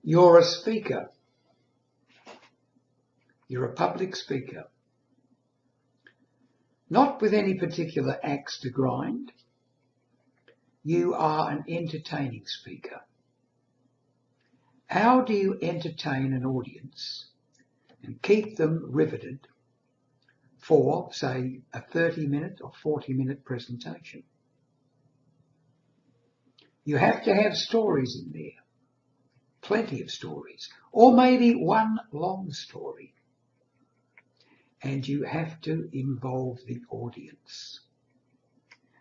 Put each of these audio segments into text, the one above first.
You're a speaker. You're a public speaker. Not with any particular axe to grind. You are an entertaining speaker. How do you entertain an audience and keep them riveted for, say, a 30-minute or 40-minute presentation? You have to have stories in there, plenty of stories, or maybe one long story. And you have to involve the audience.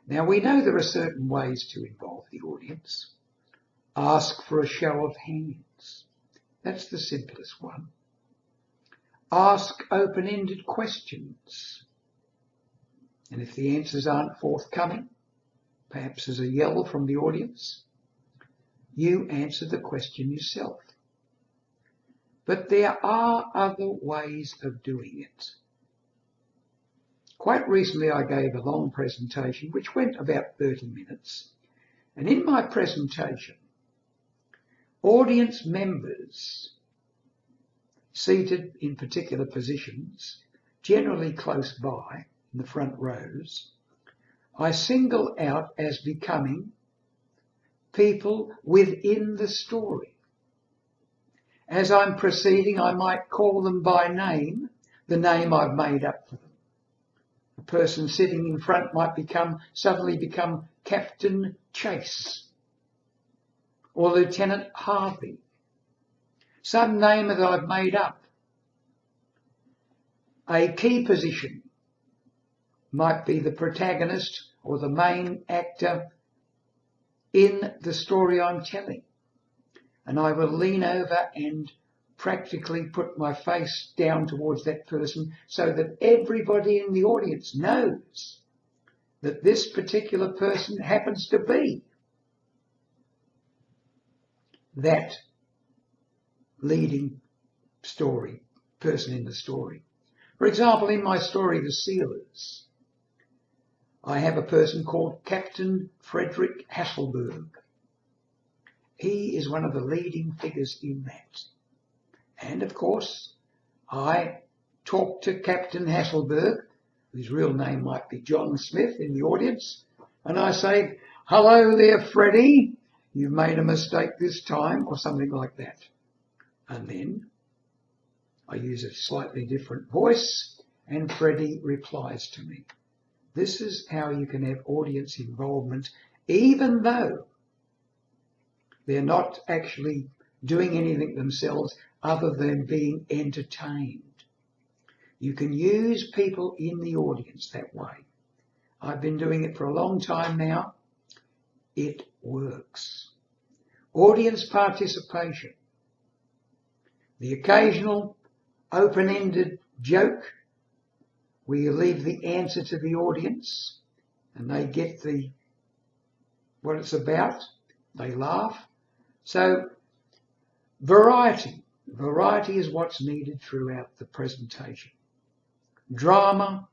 Now, we know there are certain ways to involve the audience. Ask for a show of hands. That's the simplest one. Ask open-ended questions. And if the answers aren't forthcoming, perhaps as a yell from the audience, you answer the question yourself. But there are other ways of doing it. Quite recently I gave a long presentation which went about 30 minutes, and in my presentation, audience members seated in particular positions, generally close by in the front rows, I single out as becoming people within the story. As I'm proceeding, I might call them by name, the name I've made up for them. A person sitting in front might suddenly become Captain Chase or Lieutenant Harvey, some name that I've made up. A key position might be the protagonist or the main actor in the story I'm telling. And I will lean over and practically put my face down towards that person so that everybody in the audience knows that this particular person happens to be that leading person in the story. For example, in my story, The Sealers, I have a person called Captain Frederick Hasselberg. He is one of the leading figures in that. And of course, I talk to Captain Hasselberg, whose real name might be John Smith, in the audience, and I say, "Hello there, Freddie, you've made a mistake this time," or something like that. And then I use a slightly different voice, and Freddie replies to me. This is how you can have audience involvement, even though they're not actually doing anything themselves other than being entertained. You can use people in the audience that way. I've been doing it for a long time now. It works. Audience participation. The occasional open-ended joke where you leave the answer to the audience and they get what it's about. They laugh. So variety. Variety is what's needed throughout the presentation. Drama,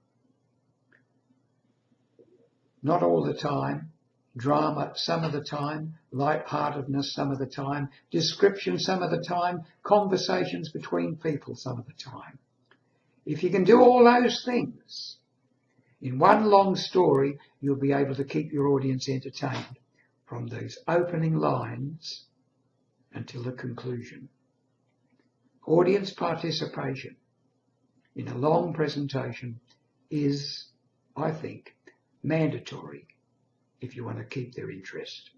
not all the time. Drama some of the time. Light-heartedness some of the time. Description some of the time. Conversations between people some of the time. If you can do all those things in one long story, you'll be able to keep your audience entertained from those opening lines until the conclusion. Audience participation in a long presentation is, I think, mandatory if you want to keep their interest.